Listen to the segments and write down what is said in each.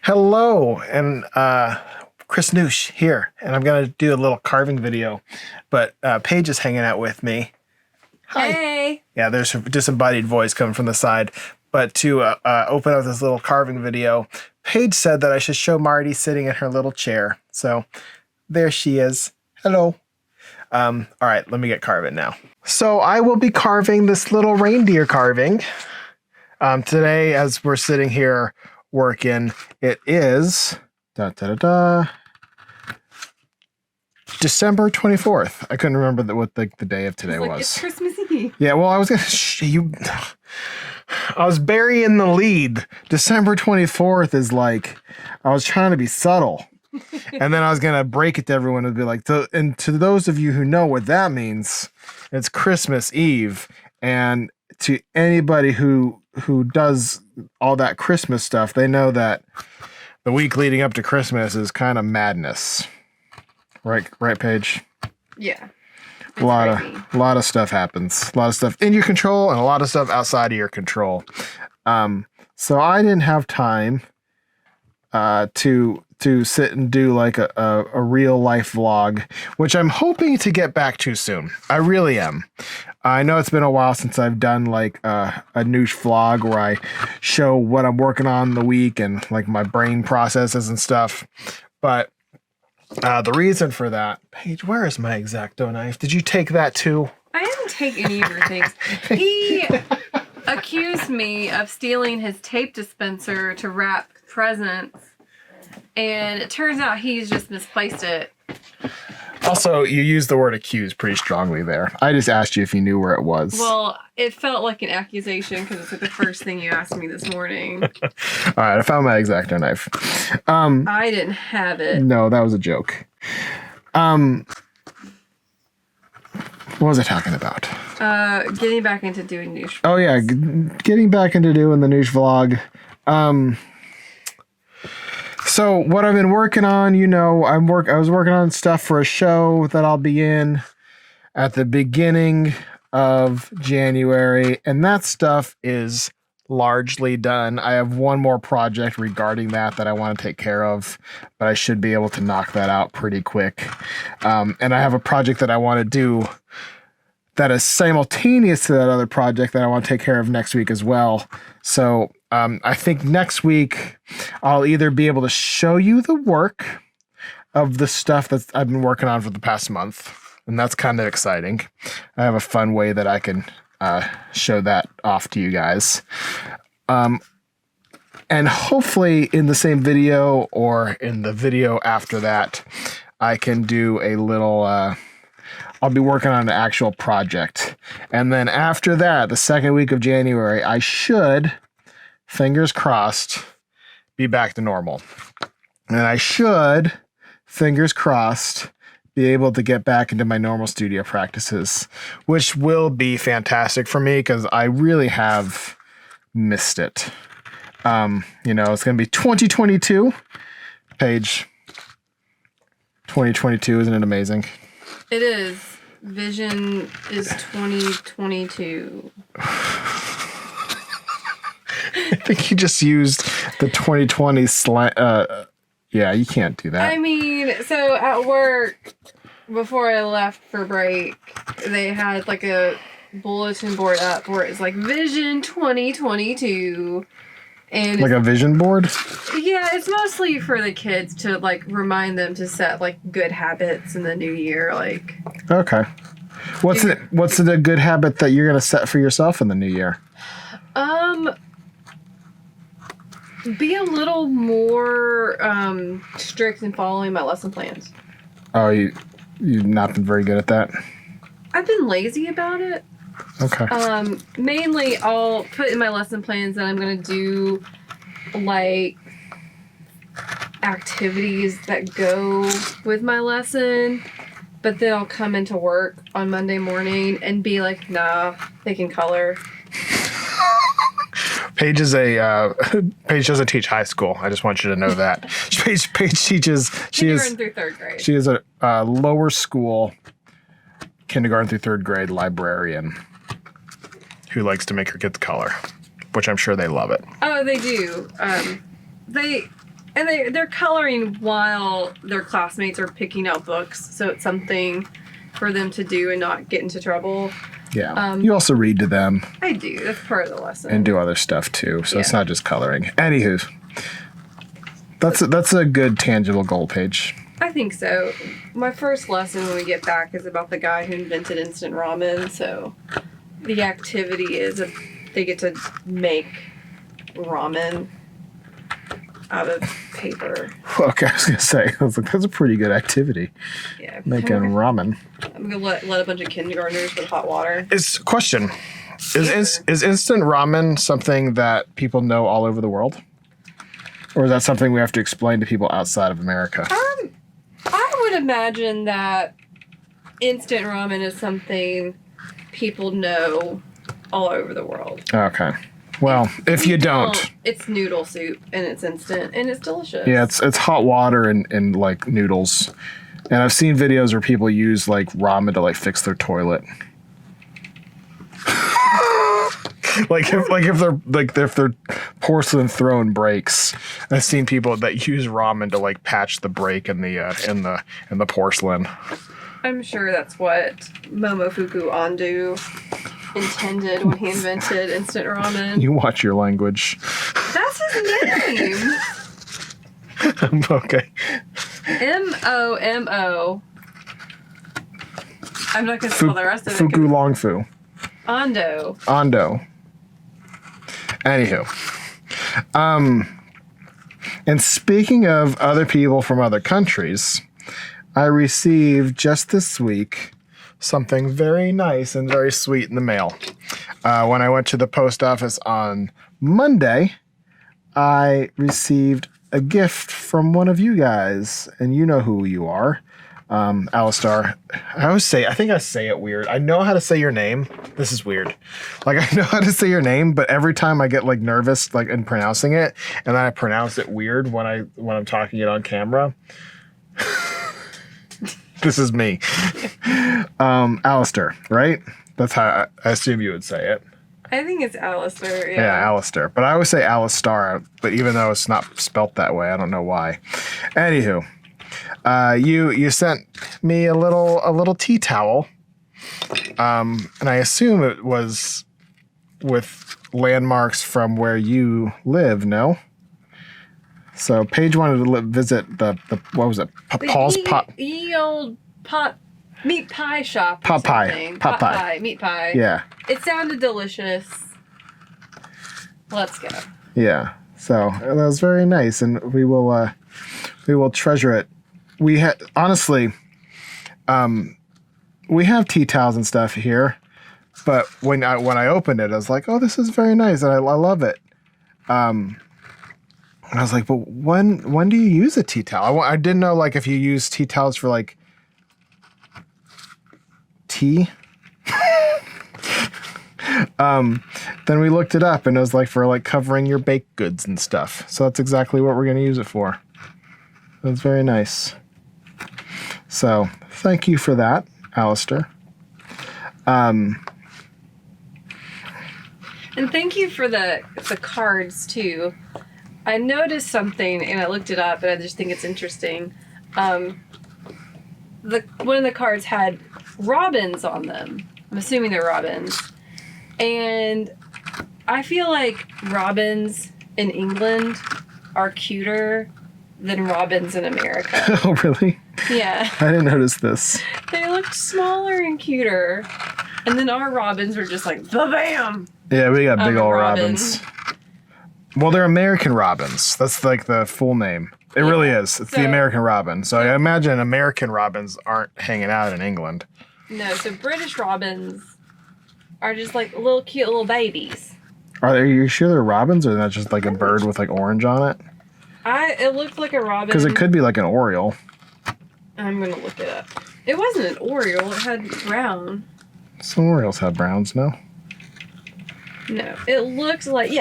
Hello, and Chris Noosh here, and I'm gonna do a little carving video, but Paige is hanging out with me. Hi. Hey. Yeah, there's a disembodied voice coming from the side, but to open up this little carving video, Paige said that I should show Marty sitting in her little chair, so there she is. Hello. All right, let me get carving now. So I will be carving this little reindeer carving. Today, as we're sitting here working, it is December 24th. I couldn't remember what the day of today was. It's Christmas Eve. Yeah, well, I was gonna I was burying the lead. December 24th is like, I was trying to be subtle. And then I was gonna break it to everyone and be like, and to those of you who know what that means, it's Christmas Eve. And to anybody who does all that Christmas stuff, they know that the week leading up to Christmas is kind of madness. Right, Paige? Yeah. A lot of stuff happens. A lot of stuff in your control and a lot of stuff outside of your control. So I didn't have time to sit and do like a real life vlog, which I'm hoping to get back to soon. I really am. I know it's been a while since I've done like a Noosh vlog where I show what I'm working on the week and like my brain processes and stuff. But the reason for that, Paige, where is my X-Acto knife? Did you take that too? I didn't take any of your things. He accused me of stealing his tape dispenser to wrap presents, and it turns out he's just misplaced it. Also, you used the word accuse pretty strongly there. I just asked you if you knew where it was. Well, it felt like an accusation because it's like the first thing you asked me this morning. All right, I found my X-Acto knife. I didn't have it. No, that was a joke. What was I talking about? Getting back into doing Noosh. Oh yeah, getting back into doing the Noosh vlog. So what I've been working on, you know, I was working on stuff for a show that I'll be in at the beginning of January, and that stuff is largely done. I have one more project regarding that I want to take care of, but I should be able to knock that out pretty quick. And I have a project that I want to do that is simultaneous to that other project that I want to take care of next week as well. So I think next week I'll either be able to show you the work of the stuff that I've been working on for the past month, and that's kind of exciting. I have a fun way that I can show that off to you guys. And hopefully in the same video or in the video after that, I can do a little... I'll be working on an actual project. And then after that, the second week of January, I should, fingers crossed, be back to normal. And I should, fingers crossed, be able to get back into my normal studio practices, which will be fantastic for me because I really have missed it. You know, it's going to be 2022. Paige, 2022, isn't it amazing? It is. Vision is 2022. I think you just used the 2020 slang. Yeah, you can't do that. I mean, so at work, before I left for break, they had like a bulletin board up where it's like Vision 2022. And like a vision board? Yeah, it's mostly for the kids to like remind them to set like good habits in the new year. Like, okay, what's the good habit that you're gonna set for yourself in the new year? Be a little more strict in following my lesson plans. Oh, you've not been very good at that? I've been lazy about it. Okay. Mainly I'll put in my lesson plans that I'm going to do like activities that go with my lesson, but then I'll come into work on Monday morning and be like, nah, they can color. Paige doesn't teach high school. I just want you to know that. Paige teaches, kindergarten through third grade. She is a lower school kindergarten through third grade librarian who likes to make her kids color, which I'm sure they love it. Oh, they do. And they're coloring while their classmates are picking out books, so it's something for them to do and not get into trouble. Yeah. You also read to them. I do. That's part of the lesson. And do other stuff too. So it's not just coloring. Anywho, that's a good tangible goal, Paige. I think so. My first lesson when we get back is about the guy who invented instant ramen. So the activity is they get to make ramen out of paper. Okay, I was gonna say, that's a pretty good activity. Yeah, making ramen. I'm gonna let a bunch of kindergartners with hot water. Question: Is instant ramen something that people know all over the world, or is that something we have to explain to people outside of America? I would imagine that instant ramen is something people know all over the world. Okay. Well, if you don't, it's noodle soup and it's instant and it's delicious. Yeah, it's hot water and like noodles, and I've seen videos where people use like ramen to like fix their toilet. if their porcelain throne breaks, I've seen people that use ramen to like patch the break in the porcelain. I'm sure that's what Momofuku Ando intended when he invented instant ramen. You watch your language. That's his name. Okay. Momo. I'm not going to spell the rest of it. Fuku Longfu. Ando. Anywho. And speaking of other people from other countries, I received just this week something very nice and very sweet in the mail. When I went to the post office on Monday, I received a gift from one of you guys, and you know who you are. Alistar. I think I say it weird. I know how to say your name. This is weird. Like, I know how to say your name, but every time I get like nervous like in pronouncing it, and then I pronounce it weird when I'm talking it on camera. This is me. Alistair, right? That's how I assume you would say it. I think it's Alistair. Yeah, Alistair. But I always say Alistar, but even though it's not spelt that way, I don't know why. Anywho, you sent me a little tea towel, and I assume it was with landmarks from where you live. No. So Paige wanted to visit the what was it? Paul's Pot. Ye old pot meat pie shop. Pot pie. Meat pie. Yeah. It sounded delicious. Let's go. Yeah. So that was very nice, and we will treasure it. We had honestly, we have tea towels and stuff here, but when I opened it, I was like, oh, this is very nice, and I love it. And I was like, but when do you use a tea towel? I didn't know like if you use tea towels for like tea. Then we looked it up and it was like for like covering your baked goods and stuff. So that's exactly what we're going to use it for. That's very nice. So thank you for that, Alistair. And thank you for the cards too. I noticed something and I looked it up and I just think it's interesting. One of the cards had robins on them. I'm assuming they're robins. And I feel like robins in England are cuter than robins in America. Oh, really? Yeah. I didn't notice this. They looked smaller and cuter. And then our robins were just like, bam! Yeah, we got big old robins. Well, they're American robins. That's like the full name. It really is. It's the American robin. So I imagine American robins aren't hanging out in England. No, so British robins are just like little cute little babies. Are you sure they're robins, or not just like a bird with like orange on it? It looked like a robin. Because it could be like an oriole. I'm gonna look it up. It wasn't an oriole. It had brown. Some orioles have browns, no? No, it looked like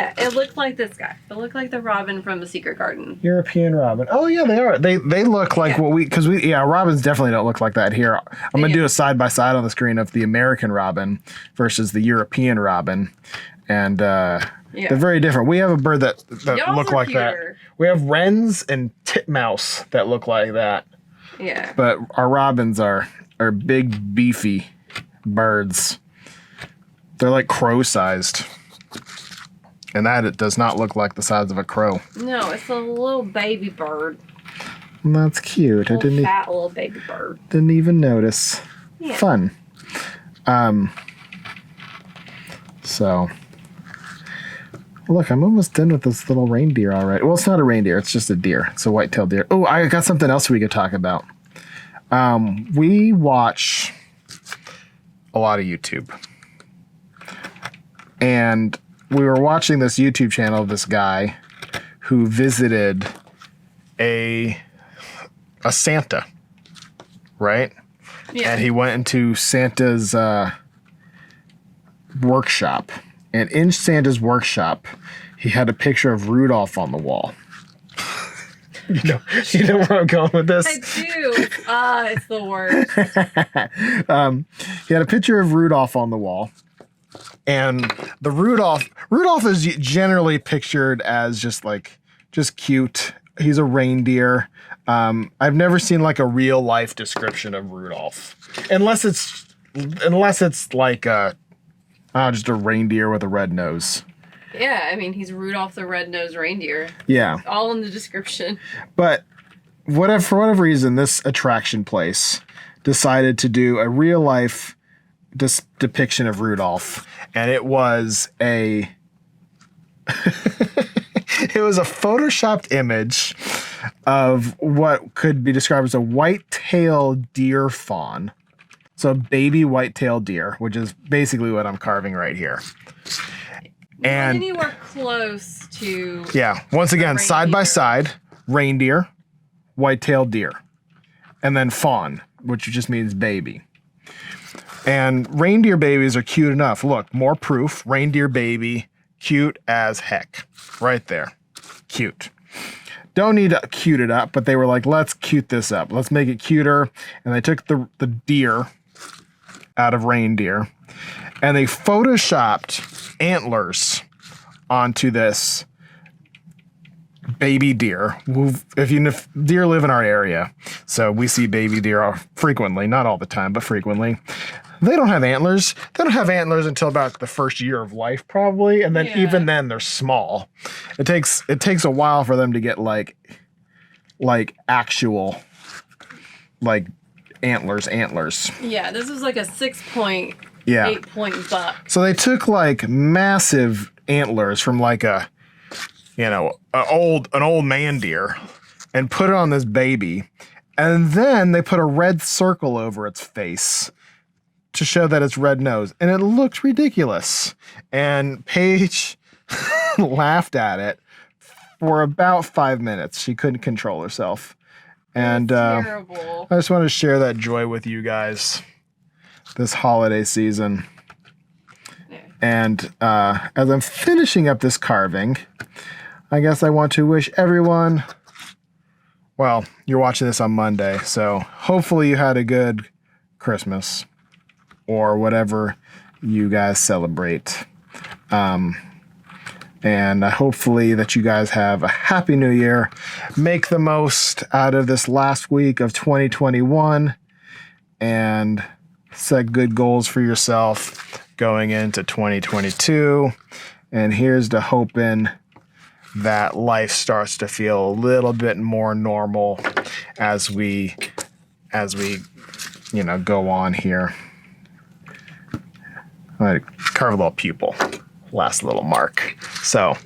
this guy. It looked like the robin from the Secret Garden. European robin. Oh yeah, they are. They look like robins definitely don't look like that here. I'm gonna do a side by side on the screen of the American robin versus the European robin, And Yeah. they're very different. We have a bird that Y'all's look are like that. cuter. We have wrens and titmouse that look like that. Yeah. But our robins are big, beefy birds. They're like crow-sized. And that it does not look like the size of a crow. No, it's a little baby bird. That's cute. Little fat little baby bird. Didn't even notice. Yeah. Fun. So, look, I'm almost done with this little reindeer already. Well, it's not a reindeer. It's just a deer. It's a white-tailed deer. Oh, I got something else we could talk about. We watch a lot of YouTube. And we were watching this YouTube channel of this guy who visited a Santa, right? Yeah. And he went into Santa's workshop. And in Santa's workshop, he had a picture of Rudolph on the wall. You know where I'm going with this? I do. It's the worst. He had a picture of Rudolph on the wall. And the Rudolph is generally pictured as just cute. He's a reindeer. I've never seen like a real life description of Rudolph, unless it's like just a reindeer with a red nose. Yeah, I mean, he's Rudolph the Red-Nosed Reindeer. Yeah. All in the description. But for whatever reason, this attraction place decided to do a real life depiction of Rudolph, and it was a photoshopped image of what could be described as a white-tailed deer fawn. So a baby white-tailed deer, which is basically what I'm carving right here. And anywhere close to... Yeah, once again, side by side, reindeer, white-tailed deer, and then fawn, which just means baby. And reindeer babies are cute enough. Look, more proof. Reindeer baby, cute as heck. Right there. Cute. Don't need to cute it up, but they were like, let's cute this up. Let's make it cuter. And they took the deer out of reindeer, and they photoshopped antlers onto this baby deer. If deer live in our area, so we see baby deer frequently, not all the time, but frequently. They don't have antlers. They don't have antlers until about the first year of life, probably, and then even then they're small. It takes a while for them to get like actual like antlers. Yeah, this was like a 6-point, Yeah. 8-point buck. So they took like massive antlers from like an old man deer and put it on this baby, and then they put a red circle over its face to show that it's red nose, and it looked ridiculous. And Paige laughed at it for about 5 minutes. She couldn't control herself. And terrible. I just want to share that joy with you guys this holiday season. Yeah. And as I'm finishing up this carving, I guess I want to wish everyone, well, you're watching this on Monday, so hopefully you had a good Christmas or whatever you guys celebrate. And hopefully that you guys have a happy new year. Make the most out of this last week of 2021 and set good goals for yourself going into 2022. And here's to hoping that life starts to feel a little bit more normal as we go on here. I'm going to carve a little pupil. Last little mark. So,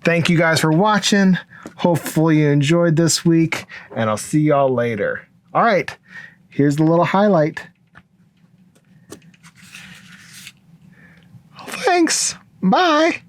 thank you guys for watching. Hopefully you enjoyed this week, and I'll see y'all later. All right, here's the little highlight. Thanks. Bye.